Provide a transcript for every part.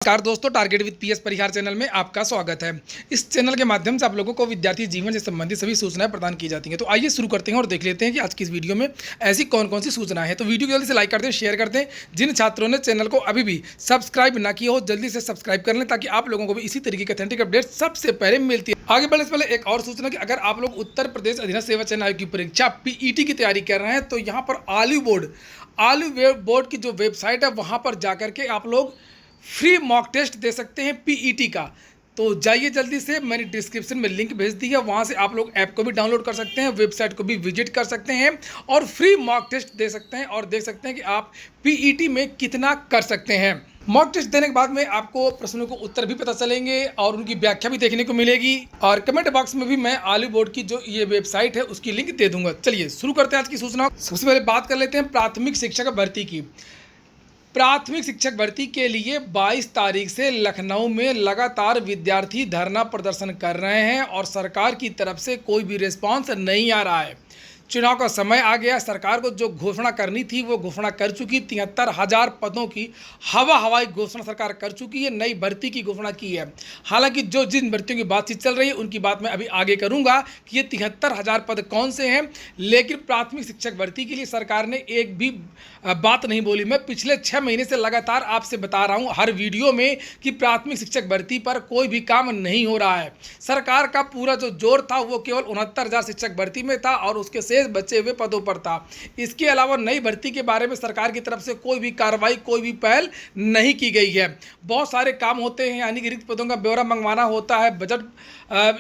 नमस्कार दोस्तों, target with PS Parihar channel में आपका स्वागत है। इस चैनल के माध्यम से आप लोगों को विद्यार्थी जीवन से संबंधित सभी सूचनाएं प्रदान की जाती हैं। तो आइए शुरू करते हैं और देख लेते हैं कि आज की इस वीडियो में ऐसी कौन कौन सी सूचनाएं हैं। तो वीडियो को जल्दी से लाइक कर दें, शेयर कर दें। जिन छात्रों ने चैनल को अभी भी सब्सक्राइब ना किया हो जल्दी से सब्सक्राइब कर लें, ताकि आप लोगों को भी इसी तरीके की ऑथेंटिक अपडेट सबसे पहले मिलती है। आगे बढ़ने से पहले एक और सूचना कि अगर आप लोग उत्तर प्रदेश अधीनस्थ सेवा चयन आयोग की परीक्षा पीईटी की तैयारी कर रहे हैं तो यहाँ पर आलू बोर्ड की जो वेबसाइट है वहाँ पर जाकर के आप लोग फ्री मॉक टेस्ट दे सकते हैं पीईटी का। तो जाइए जल्दी से, मैंने डिस्क्रिप्शन में लिंक भेज दी है, वहाँ से आप लोग ऐप को भी डाउनलोड कर सकते हैं, वेबसाइट को भी विजिट कर सकते हैं और फ्री मॉक टेस्ट दे सकते हैं और देख सकते हैं कि आप पीईटी में कितना कर सकते हैं। मॉक टेस्ट देने के बाद में आपको प्रश्नों को उत्तर भी पता चलेंगे और उनकी व्याख्या भी देखने को मिलेगी। और कमेंट बॉक्स में भी मैं आलू बोर्ड की जो ये वेबसाइट है उसकी लिंक दे दूंगा। चलिए शुरू करते हैं आज की सूचना। सबसे पहले बात कर लेते हैं प्राथमिक शिक्षक भर्ती की। प्राथमिक शिक्षक भर्ती के लिए 22 तारीख से लखनऊ में लगातार विद्यार्थी धरना प्रदर्शन कर रहे हैं और सरकार की तरफ से कोई भी रिस्पांस नहीं आ रहा है। चुनाव का समय आ गया, सरकार को जो घोषणा करनी थी वो घोषणा कर चुकी। 73,000 पदों की हवाई घोषणा सरकार कर चुकी है, नई भर्ती की घोषणा की है। हालांकि जिन भर्तियों की बातचीत चल रही है उनकी बात मैं अभी आगे करूंगा कि ये 73,000 पद कौन से हैं। लेकिन प्राथमिक शिक्षक भर्ती के लिए सरकार ने एक भी बात नहीं बोली। मैं पिछले 6 महीने से लगातार आपसे बता रहा हूँ हर वीडियो में कि प्राथमिक शिक्षक भर्ती पर कोई भी काम नहीं हो रहा है। सरकार का पूरा जो जोर था वो केवल 69,000 शिक्षक भर्ती में था और उसके शेष बचे हुए पदों पर था। इसके अलावा नई भर्ती के बारे में सरकार की तरफ से कोई भी कार्रवाई, कोई भी पहल नहीं की गई है। बहुत सारे काम होते हैं, यानी कि रिक्त पदों का ब्यौरा मंगवाना होता है, बजट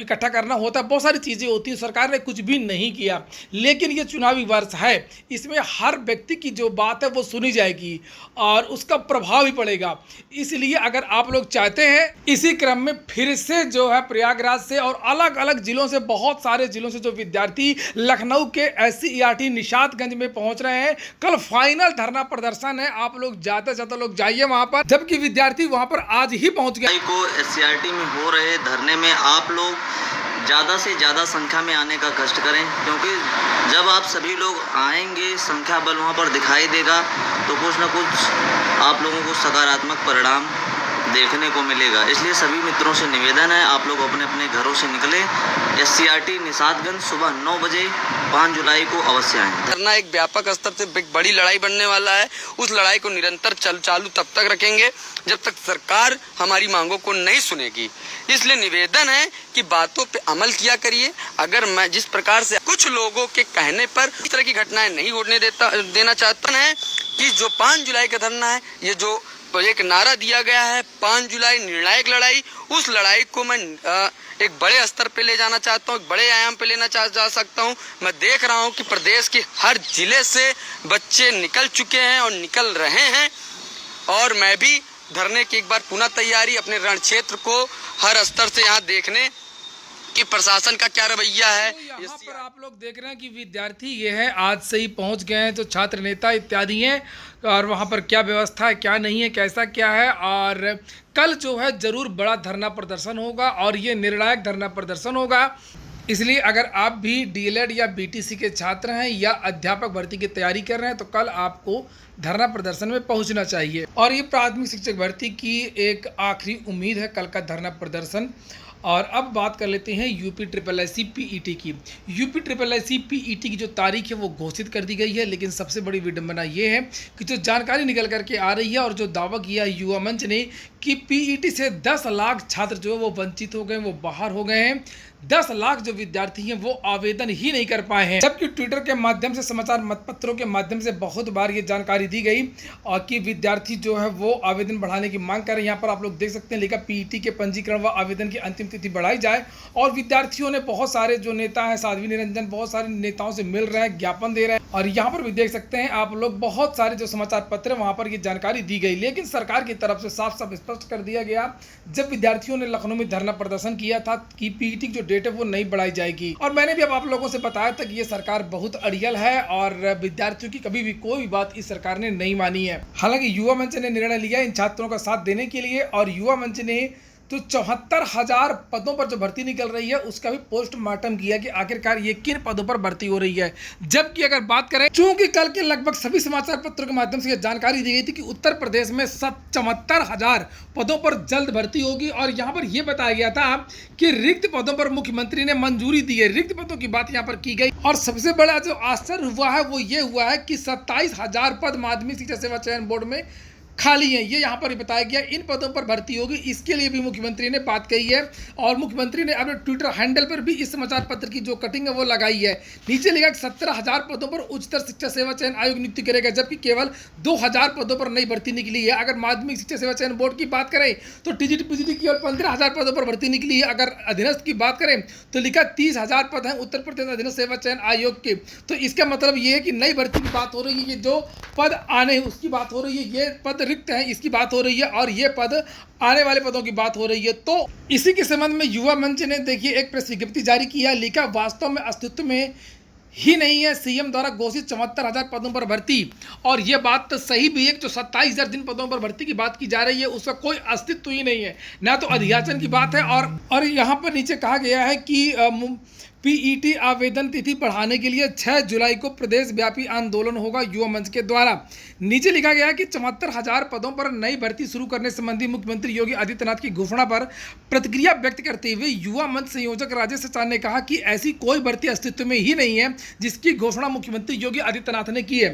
इकट्ठा करना होता है, बहुत सारी चीज़ें होती हैं। सरकार ने कुछ भी नहीं किया। लेकिन ये चुनावी वर्ष है, इसमें हर व्यक्ति की जो बात है वो सुनी जाएगी और उसका प्रभाव भी पड़ेगा। इसलिए अगर आप लोग चाहते हैं, इसी क्रम में फिर से जो है प्रयागराज से और अलग अलग जिलों से, बहुत सारे जिलों से जो विद्यार्थी लखनऊ के SCERT निशातगंज में पहुंच रहे हैं। कल फाइनल धरना प्रदर्शन है, आप लोग ज्यादा लोग जाइए वहां पर, जबकि विद्यार्थी वहां पर आज ही पहुंच गए। को SCERT में हो रहे धरने में आप लोग ज़्यादा से ज़्यादा संख्या में आने का कष्ट करें, क्योंकि जब आप सभी लोग आएंगे, संख्या बल वहाँ पर दिखाई देगा तो कुछ ना कुछ आप लोगों को सकारात्मक परिणाम देखने को मिलेगा। इसलिए सभी मित्रों से निवेदन है, आप लोग अपने अपने घरों से निकले। SCERT निशातगंज सुबह 9 बजे 5 जुलाई को अवश्य आएँ। करना एक व्यापक स्तर से एक बड़ी लड़ाई बनने वाला है। उस लड़ाई को निरंतर चालू तब तक रखेंगे जब तक सरकार हमारी मांगों को नहीं सुनेगी। इसलिए निवेदन है कि बातों पे अमल किया करिए। अगर मैं जिस प्रकार से कुछ लोगों के कहने पर इस तरह की घटनाएं नहीं होने देना चाहता है कि जो 5 जुलाई का धरना है, ये जो एक नारा दिया गया है 5 जुलाई निर्णायक लड़ाई, उस लड़ाई को मैं एक बड़े स्तर पे ले जाना चाहता हूँ, एक बड़े आयाम पे लेना जा सकता हूँ। मैं देख रहा हूँ कि प्रदेश के हर जिले से बच्चे निकल चुके हैं और निकल रहे हैं और मैं भी धरने की एक बार पुनः तैयारी अपने रण क्षेत्र को हर स्तर से यहाँ देखने कि प्रशासन का क्या रवैया है। तो यहाँ पर आप लोग देख रहे हैं कि विद्यार्थी ये है आज से ही पहुँच गए हैं, जो छात्र नेता इत्यादि हैं, और वहाँ पर क्या व्यवस्था है, क्या नहीं है, कैसा क्या है। और कल जो है ज़रूर बड़ा धरना प्रदर्शन होगा और ये निर्णायक धरना प्रदर्शन होगा। इसलिए अगर आप भी DLED या BTC के छात्र हैं या अध्यापक भर्ती की तैयारी कर रहे हैं तो कल आपको धरना प्रदर्शन में पहुंचना चाहिए। और ये प्राथमिक शिक्षक भर्ती की एक आखिरी उम्मीद है, कल का धरना प्रदर्शन। और अब बात कर लेते हैं UPSSC PET की। UPSSC PET की जो तारीख है वो घोषित कर दी गई है, लेकिन सबसे बड़ी विडंबना ये है कि जो जानकारी निकल करके आ रही है और जो दावा किया युवा मंच ने कि PET से 10 लाख छात्र जो है वो वंचित हो गए, वो बाहर हो गए हैं। 10 लाख जो विद्यार्थी हैं वो आवेदन ही नहीं कर पाए हैं, जबकि ट्विटर के माध्यम से, समाचार मतपत्रों के माध्यम से बहुत बार ये जानकारी दी गई और कि विद्यार्थी जो है वो आवेदन बढ़ाने की मांग कर रहे हैं। यहाँ पर आप लोग देख सकते हैं लिखा PET के पंजीकरण व आवेदन की अंतिम तिथि बढ़ाई जाए। और विद्यार्थियों ने, बहुत सारे जो नेता हैं, साध्वी निरंजन, बहुत सारे नेताओं से मिल रहे हैं, ज्ञापन दे रहे हैं। और यहाँ पर भी देख सकते हैं आप लोग, बहुत सारे जो समाचार पत्र वहाँ पर ये जानकारी दी गई। लेकिन सरकार की तरफ से साफ साफ स्पष्ट कर दिया गया जब विद्यार्थियों ने लखनऊ में धरना प्रदर्शन किया था कि PET की जो डेट है वो नहीं बढ़ाई जाएगी। और मैंने भी अब आप लोगों से बताया था कि ये सरकार बहुत अड़ियल है और विद्यार्थियों की कभी भी कोई भी बात इस सरकार ने नहीं मानी है। हालांकि युवा मंच ने निर्णय लिया इन छात्रों का साथ देने के लिए और युवा मंच ने तो 74,000 पदों पर जो भर्ती निकल रही है उसका भी पोस्टमार्टम किया कि आखिरकार ये किन पदों पर भर्ती हो रही है। जबकि अगर बात करें, चूंकि कल के लगभग सभी समाचार पत्रों के माध्यम से यह जानकारी दी गई थी कि उत्तर प्रदेश में 74,000 पदों पर जल्द भर्ती होगी और यहाँ पर यह बताया गया था कि रिक्त पदों पर मुख्यमंत्री ने मंजूरी दी है। रिक्त पदों की बात यहाँ पर की गई और सबसे बड़ा जो आश्चर्य हुआ है वो ये हुआ है कि 27,000 पद माध्यमिक शिक्षा सेवा चयन बोर्ड में खाली हैं। ये यहाँ पर बताया गया इन पदों पर भर्ती होगी, इसके लिए भी मुख्यमंत्री ने बात कही है और मुख्यमंत्री ने अपने ट्विटर हैंडल पर भी इस समाचार पत्र की जो कटिंग है वो लगाई है। नीचे लिखा 17,000 पदों पर उच्चतर शिक्षा सेवा चयन आयोग नियुक्ति करेगा, जबकि केवल 2,000 पदों पर नई भर्ती निकली है। अगर माध्यमिक शिक्षा सेवा चयन बोर्ड की बात करें तो टीजीटी पीजीटी की और 15,000 पदों पर भर्ती निकली है। अगर अधीनस्थ की बात करें तो लिखा 30,000 पद हैं उत्तर प्रदेश अधीनस्थ सेवा चयन आयोग के। तो इसका मतलब ये है कि नई भर्ती की बात हो रही है, ये जो पद आने उसकी बात हो रही है, ये पद रिक्त हैं इसकी बात हो रही है और ये पद आने वाले पदों की बात हो रही है। तो इसी के संबंध में युवा मंच ने देखिए एक प्रेस विज्ञप्ति जारी किया, लिखा वास्तव में अस्तित्व में ही नहीं है सीएम द्वारा घोषित 74,000 पदों पर भर्ती। और ये बात तो सही भी है कि जो 27,000 जिन पदों पर भर्ती की बात की जा रही है उसका कोई अस्तित्व ही नहीं है, ना तो अधियाचन की बात है। और यहाँ पर नीचे कहा गया है कि पीईटी आवेदन तिथि बढ़ाने के लिए 6 जुलाई को प्रदेश व्यापी आंदोलन होगा युवा मंच के द्वारा। नीचे लिखा गया है कि 74,000 पदों पर नई भर्ती शुरू करने संबंधी मुख्यमंत्री योगी आदित्यनाथ की घोषणा पर प्रतिक्रिया व्यक्त करते हुए युवा मंच संयोजक राजेश सचान ने कहा कि ऐसी कोई भर्ती अस्तित्व में ही नहीं है जिसकी घोषणा मुख्यमंत्री योगी आदित्यनाथ ने की है।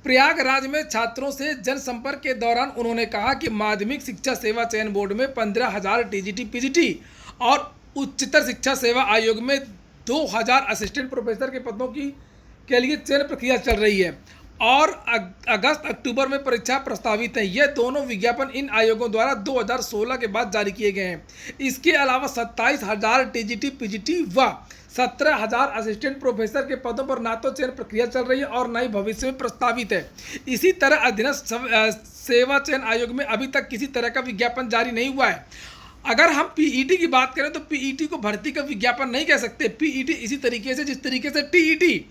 प्रयागराज में छात्रों से जनसंपर्क के दौरान उन्होंने कहा कि माध्यमिक शिक्षा सेवा चयन बोर्ड में 15,000 टीजीटी पीजीटी और उच्चतर शिक्षा सेवा आयोग में 2,000 असिस्टेंट प्रोफेसर के पदों के लिए चयन प्रक्रिया चल रही है और अगस्त अक्टूबर में परीक्षा प्रस्तावित है। ये दोनों विज्ञापन इन आयोगों द्वारा 2016 के बाद जारी किए गए हैं। इसके अलावा 27,000 टीजीटी पीजीटी व 17,000 असिस्टेंट प्रोफेसर के पदों पर ना तो चयन प्रक्रिया चल रही है और न ही भविष्य में प्रस्तावित है। इसी तरह अधीनस्थ सेवा चयन आयोग में अभी तक किसी तरह का विज्ञापन जारी नहीं हुआ है। अगर हम पीईटी की बात करें तो पीईटी को भर्ती का विज्ञापन नहीं कह सकते। पीईटी इसी तरीके से जिस तरीके से टीईटी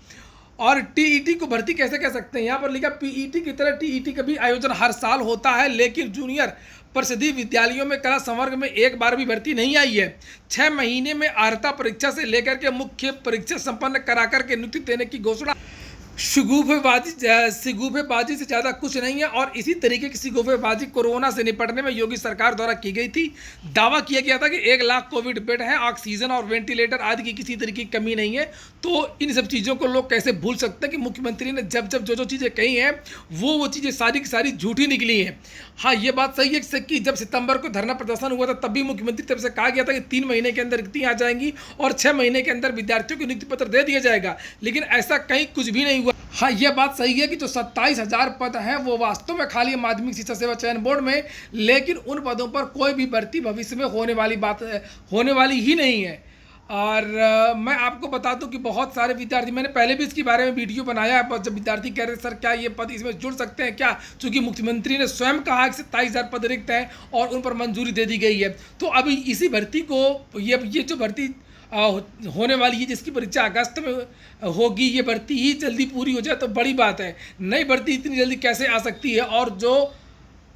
और टीईटी को भर्ती कैसे कह सकते हैं। यहाँ पर लिखा पीईटी की तरह टीईटी का भी आयोजन हर साल होता है, लेकिन जूनियर परिषदीय विद्यालयों में कला संवर्ग में एक बार भी भर्ती नहीं आई है। 6 महीने में अर्हता परीक्षा से लेकर के मुख्य परीक्षा संपन्न कराकर के नियुक्ति देने की घोषणा सिगुफेबाजी से ज़्यादा कुछ नहीं है। और इसी तरीके की सिगुफेबाजी कोरोना से निपटने में योगी सरकार द्वारा की गई थी। दावा किया गया था कि 1 लाख कोविड बेड हैं, ऑक्सीजन और वेंटिलेटर आदि की किसी तरीके की कमी नहीं है। तो इन सब चीज़ों को लोग कैसे भूल सकते हैं कि मुख्यमंत्री ने जब जो चीज़ें कही हैं वो चीज़ें सारी की सारी झूठी निकली हैं। हाँ, ये बात सही है कि जब सितंबर को धरना प्रदर्शन हुआ था तब भी मुख्यमंत्री तरफ से कहा गया था कि 3 महीने के अंदर रिक्ति आ जाएंगी और 6 महीने के अंदर विद्यार्थियों को नियुक्ति पत्र दे दिया जाएगा, लेकिन ऐसा कहीं कुछ भी नहीं हुआ। हाँ, ये बात सही है कि जो 27,000 पद हैं वो वास्तव में खाली है माध्यमिक शिक्षा सेवा चयन बोर्ड में, लेकिन उन पदों पर कोई भी भर्ती भविष्य में होने वाली ही नहीं है। और मैं आपको बता दूं कि बहुत सारे विद्यार्थी, मैंने पहले भी इसके बारे में वीडियो बनाया है, जब विद्यार्थी कह रहे सर क्या ये पद इसमें जुड़ सकते हैं क्या, चूँकि मुख्यमंत्री ने स्वयं कहा कि 27,000 पद रिक्त हैं और उन पर मंजूरी दे दी गई है। तो अभी इसी भर्ती को ये जो भर्ती होने वाली है जिसकी परीक्षा अगस्त में होगी, ये भर्ती ही जल्दी पूरी हो जाए तो बड़ी बात है। नई भर्ती इतनी जल्दी कैसे आ सकती है, और जो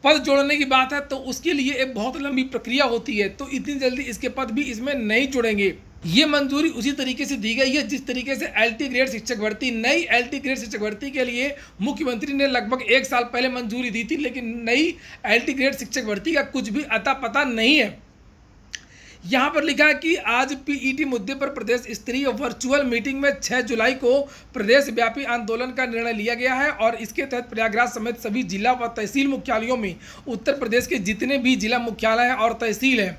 पद जोड़ने की बात है तो उसके लिए एक बहुत लंबी प्रक्रिया होती है, तो इतनी जल्दी इसके पद भी इसमें नहीं जुड़ेंगे। ये मंजूरी उसी तरीके से दी गई है जिस तरीके से एलटी ग्रेड शिक्षक भर्ती, नई एलटी ग्रेड शिक्षक भर्ती के लिए मुख्यमंत्री ने लगभग 1 साल पहले मंजूरी दी थी, लेकिन नई एलटी ग्रेड शिक्षक भर्ती का कुछ भी अता पता नहीं है। यहाँ पर लिखा है कि आज पीईटी मुद्दे पर प्रदेश स्तरीय वर्चुअल मीटिंग में 6 जुलाई को प्रदेश व्यापी आंदोलन का निर्णय लिया गया है और इसके तहत प्रयागराज समेत सभी जिला व तहसील मुख्यालयों में उत्तर प्रदेश के जितने भी जिला मुख्यालय हैं और तहसील हैं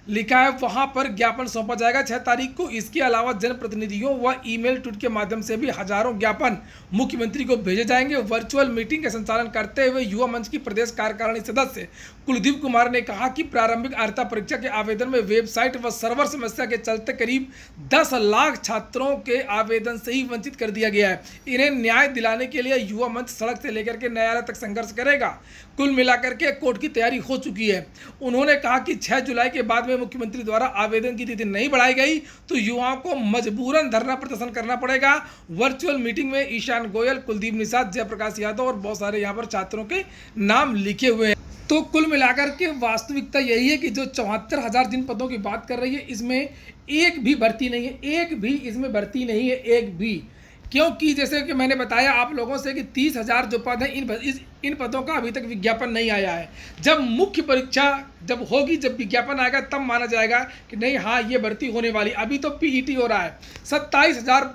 लिखा है वहां पर ज्ञापन सौंपा जाएगा 6 तारीख को। इसके अलावा जनप्रतिनिधियों व ईमेल ट्वीट के माध्यम से भी हजारों ज्ञापन मुख्यमंत्री को भेजे जाएंगे। वर्चुअल मीटिंग का संचालन करते हुए युवा मंच की प्रदेश कार्यकारिणी सदस्य कुलदीप कुमार ने कहा कि प्रारंभिक अर्हता परीक्षा के आवेदन में वेबसाइट व सर्वर समस्या के चलते करीब 10 लाख छात्रों के आवेदन से ही वंचित कर दिया गया है। इन्हें न्याय दिलाने के लिए युवा मंच सड़क से लेकर के न्यायालय तक संघर्ष करेगा। कुल मिलाकर के कोर्ट की तैयारी हो चुकी है। उन्होंने कहा कि 6 जुलाई के बाद में मुख्यमंत्री द्वारा आवेदन की तिथि नहीं बढ़ाई गई तो युवाओं को मजबूरन धरना प्रदर्शन करना पड़ेगा। वर्चुअल मीटिंग में ईशान गोयल, कुलदीप निषाद, जयप्रकाश यादव और बहुत सारे यहाँ पर छात्रों के नाम लिखे हुए हैं। तो कुल मिलाकर के वास्तविकता यही है कि जो 74,000 जिन पदों की बात कर रही है, इसमें एक भी भर्ती नहीं है, एक भी इसमें भर्ती नहीं है, एक भी। क्योंकि जैसे कि मैंने बताया आप लोगों से कि 30,000 जो पद हैं, इन पदों का अभी तक विज्ञापन नहीं आया है। जब मुख्य परीक्षा जब होगी, जब विज्ञापन आएगा, तब माना जाएगा कि नहीं हाँ ये भर्ती होने वाली। अभी तो पीईटी हो रहा है। 27,000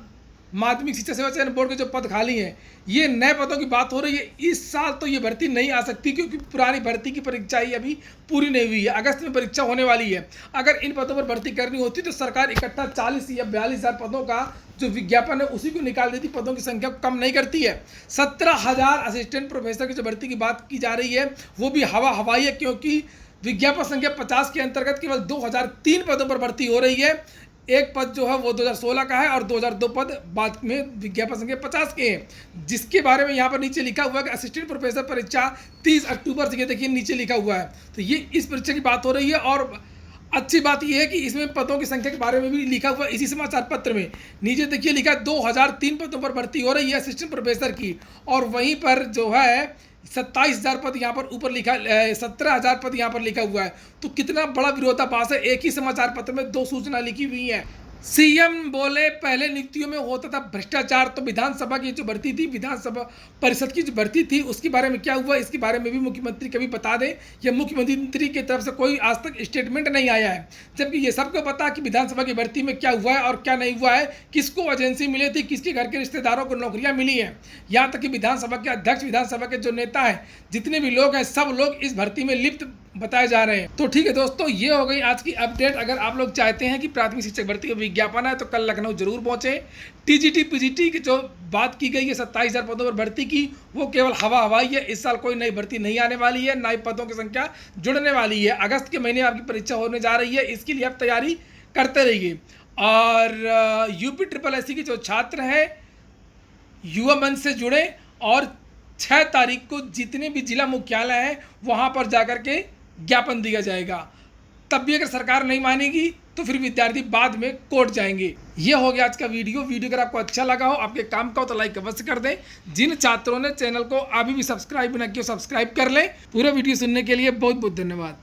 माध्यमिक शिक्षा सेवा चयन बोर्ड के जो पद खाली हैं, ये नए पदों की बात हो रही है। इस साल तो ये भर्ती नहीं आ सकती, क्योंकि पुरानी भर्ती की परीक्षा ही अभी पूरी नहीं हुई है। अगस्त में परीक्षा होने वाली है। अगर इन पदों पर भर्ती करनी होती तो सरकार इकट्ठा 40 या 42,000 पदों का जो विज्ञापन है उसी को निकाल देती, पदों की संख्या को कम नहीं करती है। 17,000 असिस्टेंट प्रोफेसर की जो भर्ती की बात की जा रही है वो भी हवाई है, क्योंकि विज्ञापन संख्या 50 के अंतर्गत केवल 2003 पदों पर भर्ती हो रही है। एक पद जो है वो 2016 का है और 2002 पद बाद में विज्ञापन संख्या 50 के हैं, जिसके बारे में यहाँ पर नीचे लिखा हुआ है कि असिस्टेंट प्रोफेसर परीक्षा 30 अक्टूबर से, ये देखिए नीचे लिखा हुआ है। तो ये इस परीक्षा की बात हो रही है। और अच्छी बात यह है कि इसमें पदों की संख्या के बारे में भी लिखा हुआ है इसी समाचार पत्र में। नीचे देखिए लिखा है 2003 पदों पर भर्ती हो रही है असिस्टेंट प्रोफेसर की, और वहीं पर जो है 27,000 पद यहाँ पर ऊपर लिखा, 17,000 पद यहाँ पर लिखा हुआ है। तो कितना बड़ा विरोधाभास है, एक ही समाचार पत्र में दो सूचना लिखी हुई हैं। सीएम बोले पहले नियुक्तियों में होता था भ्रष्टाचार, तो विधानसभा की जो भर्ती थी, विधानसभा परिषद की जो भर्ती थी, उसके बारे में क्या हुआ, इसके बारे में भी मुख्यमंत्री कभी बता दें। या मुख्यमंत्री की तरफ से कोई आज तक स्टेटमेंट नहीं आया है, जबकि ये सबको पता कि विधानसभा की भर्ती में क्या हुआ है और क्या नहीं हुआ है, किसको एजेंसी मिली थी, किसके घर के रिश्तेदारों को नौकरियां मिली हैं। यहाँ तक कि विधानसभा के अध्यक्ष, विधानसभा के जो नेता हैं, जितने भी लोग हैं, सब लोग इस भर्ती में लिप्त बताए जा रहे हैं। तो ठीक है दोस्तों, ये हो गई आज की अपडेट। अगर आप लोग चाहते हैं कि प्राथमिक शिक्षक भर्ती का विज्ञापन है तो कल लखनऊ जरूर पहुंचे। टीजीटी पीजीटी की जो बात की गई है 27,000 पदों पर भर्ती की, वो केवल हवाई है। इस साल कोई नई भर्ती नहीं आने वाली है, नए पदों की संख्या जुड़ने वाली है। अगस्त के महीने आपकी परीक्षा होने जा रही है, इसके लिए आप तैयारी करते रहिए। और यूपी SSS के जो छात्र हैं युवा मंच से जुड़े, और 6 तारीख को जितने भी जिला मुख्यालय हैं वहाँ पर जाकर के ज्ञापन दिया जाएगा। तब भी अगर सरकार नहीं मानेगी तो फिर विद्यार्थी बाद में कोर्ट जाएंगे। ये हो गया आज का वीडियो। अगर आपको अच्छा लगा हो, आपके काम का हो, तो लाइक अवश्य कर दें। जिन छात्रों ने चैनल को अभी भी सब्सक्राइब न किया, सब्सक्राइब कर लें। पूरा वीडियो सुनने के लिए बहुत बहुत धन्यवाद।